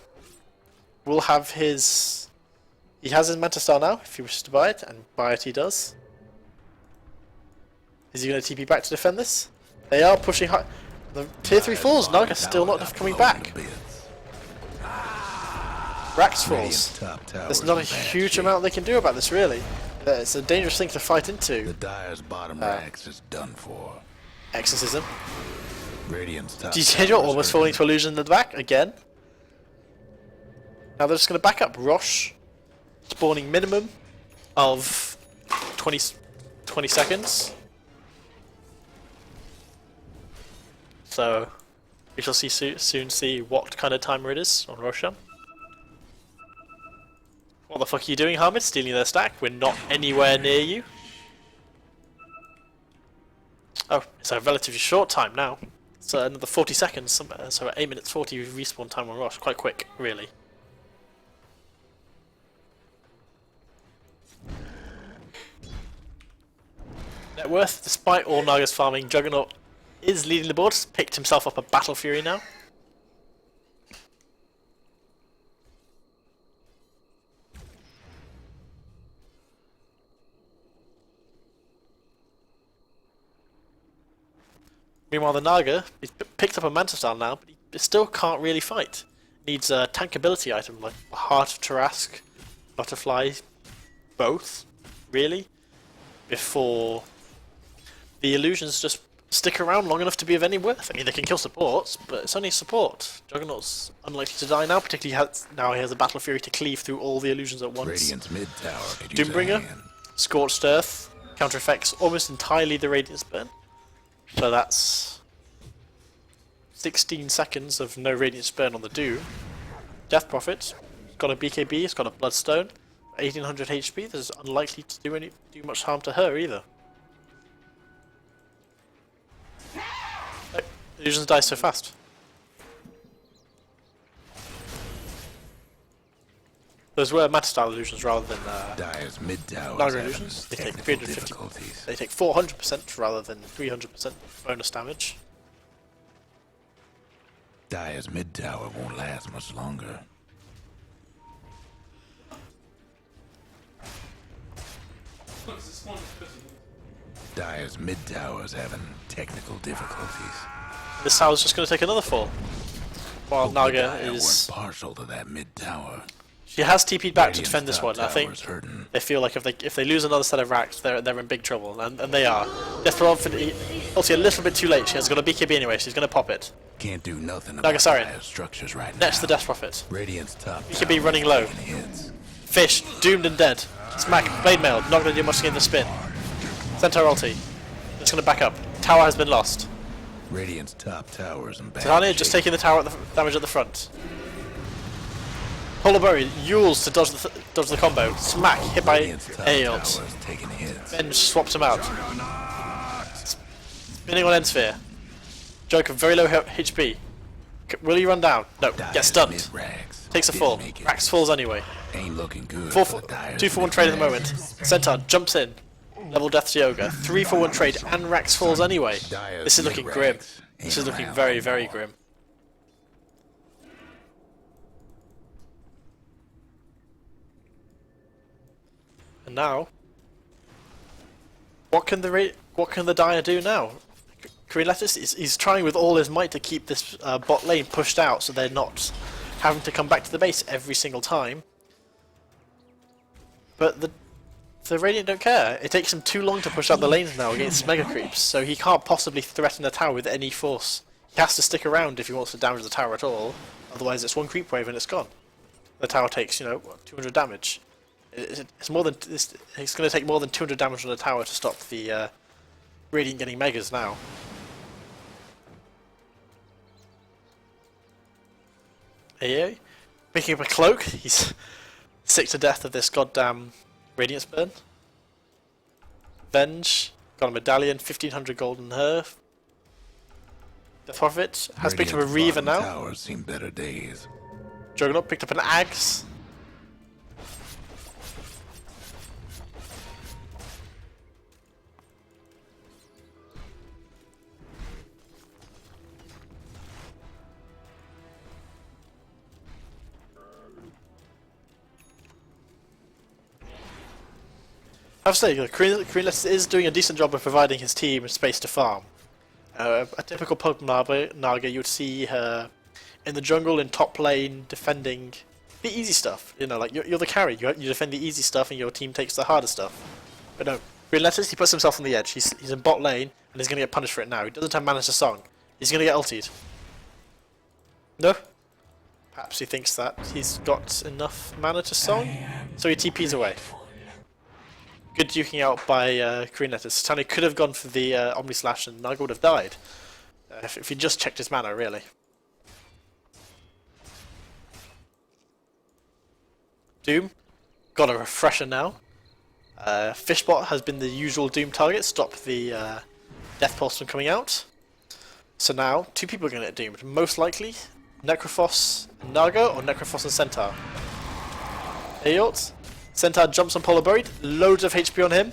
We'll have his. He has his Manta Star now, if he wishes to buy it, and buy it he does. Is he going to TP back to defend this? They are pushing high. The tier 3 falls, Naga still not coming back. Rax falls. There's not a huge amount they can do about this, really. It's a dangerous thing to fight into. The Dire's bottom racks is done for. Exorcism. Radiant's top GtAngel almost falling to illusion in the back again. Now they're just going to back up Rosh, spawning minimum of 20 seconds. So we shall soon see what kind of timer it is on Roshan. What the fuck are you doing, Hamid? Stealing their stack? We're not anywhere near you. Oh, it's a relatively short time now. It's another 40 seconds, so 8 minutes 40 respawn time on Rosh. Quite quick, really. Net worth, despite all Naga's farming, Juggernaut is leading the board. Picked himself up a Battle Fury now. Meanwhile, the Naga, he's picked up a Manta Style now, but he still can't really fight. Needs a tankability item like Heart of Tarask, Butterfly, both, really. before the illusions just stick around long enough to be of any worth. I mean, they can kill supports, but it's only support. Juggernaut's unlikely to die now, particularly now he has a Battle Fury to cleave through all the illusions at once. Radiant's mid tower could use a Doombringer, hand. Scorched Earth, counter effects almost entirely the Radiance Burn. So that's 16 seconds of no Radiance Burn on the Doom. Death Prophet, it's got a BKB, it's got a Bloodstone, 1800 HP. There's unlikely to do much harm to her either. Illusions die so fast. Those were meta style illusions rather than Dire's mid tower Naga illusions. They take 350. difficulties. They take 400% rather than 300% bonus damage. Dire's mid tower won't last much longer. Dire's mid tower's having technical difficulties. This tower's just going to take another fall. While Hope Naga Dire is... weren't partial to that mid tower. She has TP'd back to Radiant's defend this top one. I think tower's hurting. they feel like if they lose another set of racks, they're in big trouble, and they are. Death Prophet, obviously a little bit too late. She has got a BKB anyway. She's going to pop it. Can't do nothing Naga about Sarin. Dire's structures right now. Next to the Death Prophet. Radiant's top BKB tower running is low. taking hits. Fish, doomed and dead. Smack, Blade Mail, not going to do much against the spin. Centaur ulti. It's going to back up. Tower has been lost. Radiant's top towers and back. Titania just taking the tower damage at the front. Polar Berry, Yules to dodge the combo. Smack, hit by Radiant's top Aeons. towers taking hits. Venge swaps him out. Spinning on Endsphere. Joker, very low HP. Will he run down? No, Dire's gets stunned. mid-rags. Takes a Didn't fall. make it. Rax falls anyway. Ain't looking good. 2 for 1 trade at the moment. Centaur jumps in. Level Death's Yoga. 3 for 1 trade and Rax falls anyway. This is looking grim. This is looking very, very grim. And now, what can the Dire do now? Korean he's trying with all his might to keep this bot lane pushed out so they're not having to come back to the base every single time. But the Radiant don't care. It takes him too long to push out the lanes now against Mega Creeps, so he can't possibly threaten the tower with any force. He has to stick around if he wants to damage the tower at all, otherwise it's one creep wave and it's gone. The tower takes, 200 damage. It's going to take more than 200 damage on the tower to stop the Radiant getting Megas now. AA, picking up a cloak, he's sick to death of this goddamn Radiance burn. Venge, got a medallion, 1500 gold in her. Death Prophet has picked up a Radiant's Reaver bottom now. Towers seen better days. Juggernaut picked up an Axe. I have to say, Korean is doing a decent job of providing his team space to farm. A typical Pokemon Naga, you would see her in the jungle, in top lane, defending the easy stuff. Like you're the carry, you defend the easy stuff and your team takes the harder stuff. But no, Korean he puts himself on the edge. He's in bot lane and he's going to get punished for it now. He doesn't have mana to song. He's going to get ultied. No? Perhaps he thinks that he's got enough mana to song, so he TPs away. Good duking out by Korean Satani could have gone for the Omni Slash and Naga would have died. If he just checked his mana, really. Doom, got a refresher now. Fishbot has been the usual Doom target, stop the Death Pulse from coming out. So now, 2 people are going to get doomed. Most likely, Necrophos and Naga or Necrophos and Centaur. Aeort. Centaur jumps on Polar Buried, loads of HP on him.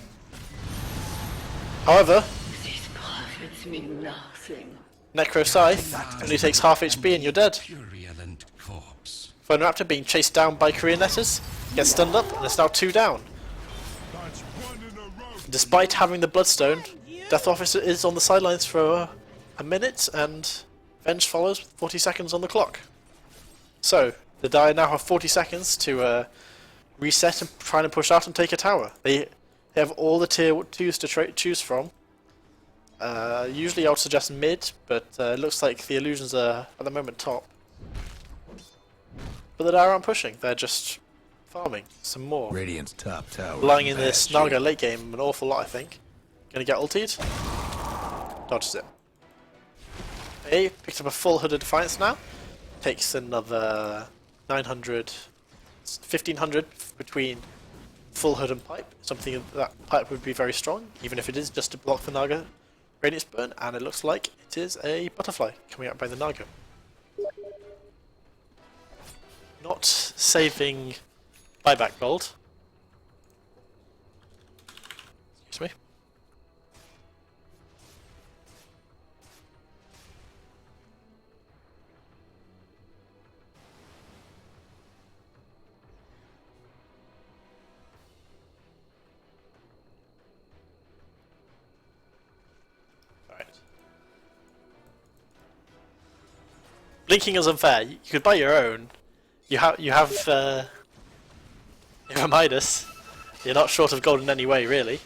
However, These profits mean nothing. Necro Scythe only takes half HP and you're dead. Purulent corpse. Phone Raptor being chased down by Korean Letters, gets stunned up and it's now 2 down. That's one in a row. Despite having the Bloodstone, Death Officer is on the sidelines for a minute and Venge follows with 40 seconds on the clock. So, the Dire now have 40 seconds to reset and try and push out and take a tower. They They have all the tier 2s to choose from. Usually I would suggest mid, but it looks like the illusions are at the moment top. But the Dire aren't pushing, they're just farming some more. Radiant's top tower. Lying in this Naga late game an awful lot, I think. Gonna get ultied. Dodges it. A picked up a full Hooded Defiance now. Takes another 900, 1500 between full Hood and Pipe. Something that Pipe would be very strong, even if it is just to block the Naga Radiance Burn. And it looks like it is a Butterfly coming out by the Naga. Not saving buyback gold. Excuse me. Alright. Blinking is unfair. You could buy your own. You have a Midas. You're not short of gold in any way, really.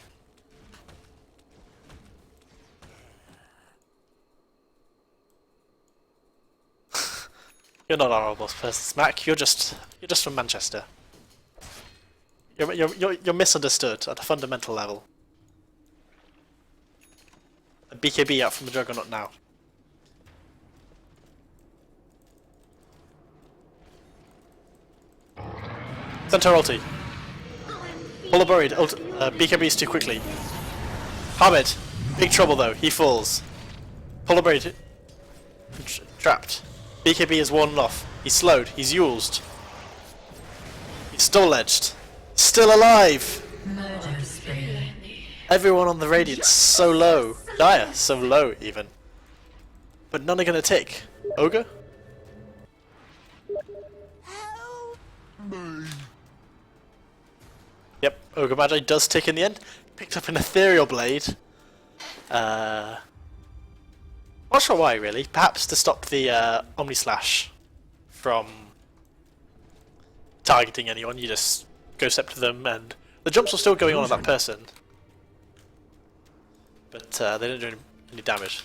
You're not our almost person, Smack. You're just from Manchester. You're misunderstood at a fundamental level. A BKB out from the Juggernaut now. Centaur ulti. Pull buried. BKB's too quickly. Hamid. Big trouble though. He falls. Pull buried. Trapped. BKB is warded off. He's slowed. He's used. He's still edged. Still alive. Murder spree. Everyone on the Radiant's so low. Dire so low even. But none are gonna tick. Ogre? Yep, Ogre Magi does tick in the end. Picked up an Ethereal Blade. Not sure why, really. Perhaps to stop the Omni Slash from targeting anyone. You just go step to them, and the jumps are still going on that person. But they don't do any damage.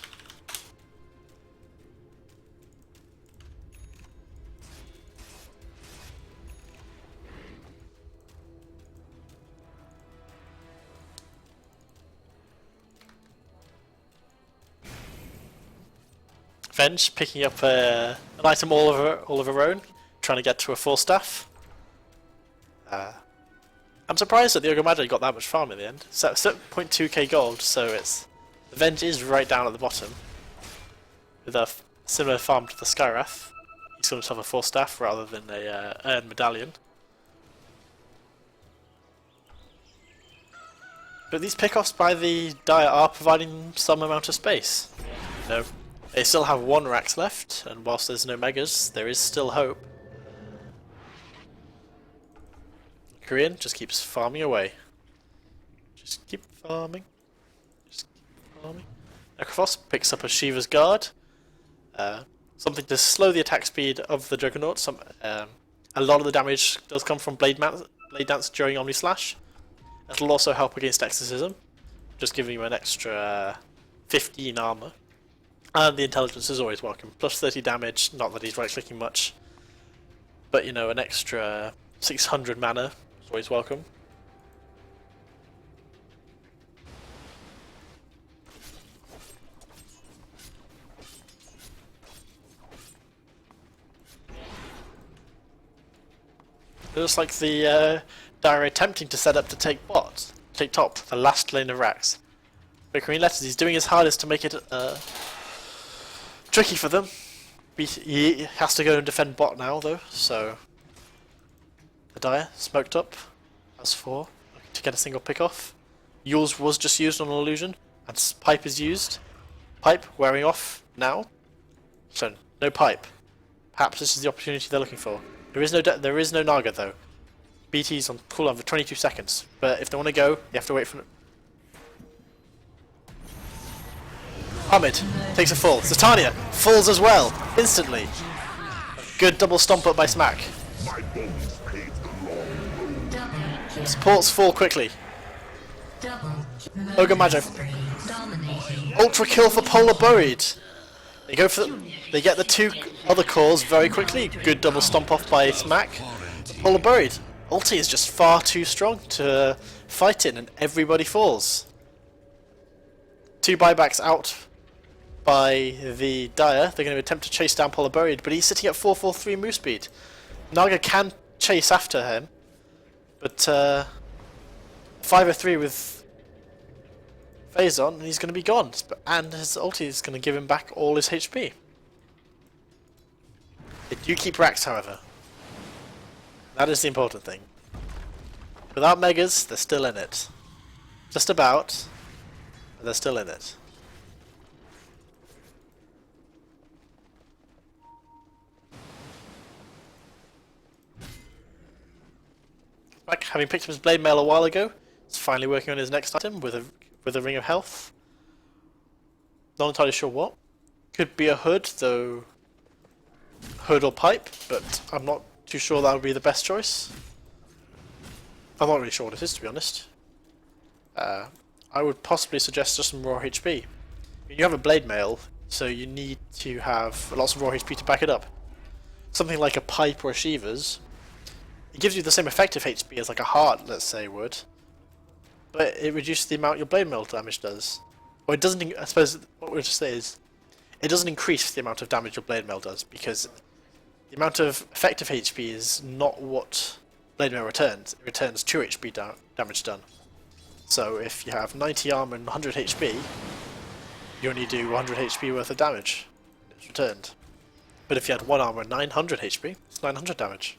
Venge picking up an item all of her own, trying to get to a 4-staff. I'm surprised that the Ogre Magi got that much farm in the end. So it's at 0.2k gold, so the Venge is right down at the bottom. With a similar farm to the Skywrath. He's got himself a 4-staff rather than a earned medallion. But these pickoffs by the Dire are providing some amount of space. You know, they still have 1 Rax left, and whilst there's no Megas, there is still hope. Korean just keeps farming away. Just keep farming. Just keep farming. Necrophos picks up a Shiva's Guard. Something to slow the attack speed of the Juggernaut. A lot of the damage does come from Blade Dance during Omni Slash. It'll also help against Exorcism, just giving you an extra 15 armor. And the intelligence is always welcome. Plus 30 damage, not that he's right-clicking much. But, you know, an extra 600 mana is always welcome. It looks like the Dire are attempting to set up to take top, the last lane of Rax. But Green Letters, he's doing his hardest to make it tricky for them. He has to go and defend bot now though, so the Dire smoked up as 4 to get a single pick off. Yule's was just used on an illusion, and Pipe is used. Pipe wearing off now, so no Pipe. Perhaps this is the opportunity they're looking for. There is no Naga though. BT's on cooldown for 22 seconds, but if they want to go, you have to wait for. Hamid takes a fall. Satania falls as well, instantly. Good double stomp up by Smack. Supports fall quickly. Ogre Magi. Ultra kill for Polar Buried. They go for they get the 2 other cores very quickly. Good double stomp off by Smack. Polar Buried. Ulti is just far too strong to fight in, and everybody falls. 2 buybacks out by the Dire. They're going to attempt to chase down Polar Buried, but he's sitting at 443 move speed. Naga can chase after him, but 503 with phase on, and he's going to be gone. And his ulti is going to give him back all his HP. They do keep racks, however. That is the important thing. Without megas, they're still in it. Just about, but they're still in it. Back, having picked up his blade mail a while ago, he's finally working on his next item with a ring of health. Not entirely sure what. Could be a hood, though. Hood or pipe, but I'm not too sure that would be the best choice. I'm not really sure what it is, to be honest. I would possibly suggest just some raw HP. You have a blade mail, so you need to have lots of raw HP to back it up. Something like a pipe or a Shiva's. It gives you the same effective HP as like a heart, let's say, would. But it reduces the amount your blade mail damage does. Or it doesn't, I suppose what we'll just say is, it doesn't increase the amount of damage your blade mail does, because the amount of effective HP is not what blade mail returns. It returns 2 HP damage done. So if you have 90 armor and 100 HP, you only do 100 HP worth of damage. It's returned. But if you had 1 armor and 900 HP, it's 900 damage.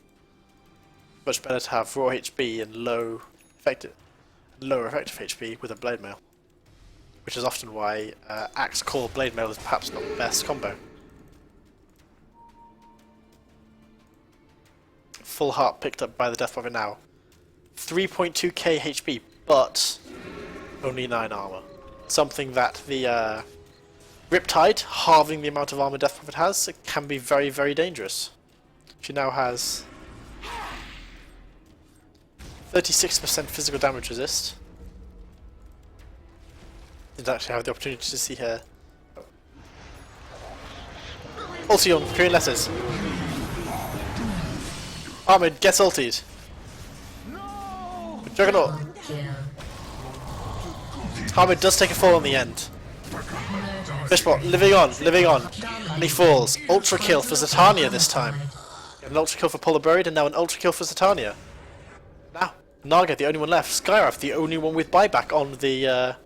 Much better to have raw HP and lower effective HP with a blade mail, which is often why Axe Core blade mail is perhaps not the best combo. Full heart picked up by the Death Prophet now. 3.2k HP, but only 9 armor. Something that the Riptide, halving the amount of armor Death Prophet has, it can be very, very dangerous. She now has 36% physical damage resist. Didn't actually have the opportunity to see her. Ulti on Korean letters. Armid gets ultied. Juggernaut. Armid does take a fall in the end. Fishbot living on, and he falls. Ultra kill for Zatannia this time. An ultra kill for Polar Buried, and now an ultra kill for Zatannia. Now, Naga, the only one left. Skyraf, the only one with buyback on the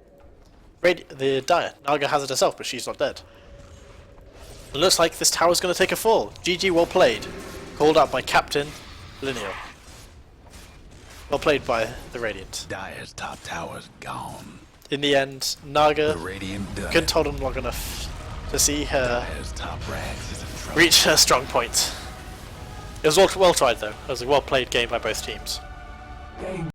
Dire. Naga has it herself, but she's not dead. It looks like this tower's going to take a fall. GG, well played. Called out by Captain Linail. Well played by the Radiant. Dire's top tower's gone. In the end, Naga The Radiant done couldn't it. hold on long enough to see her Dire's top rags is in trouble. reach her strong point. It was well tried though. It was a well played game by both teams.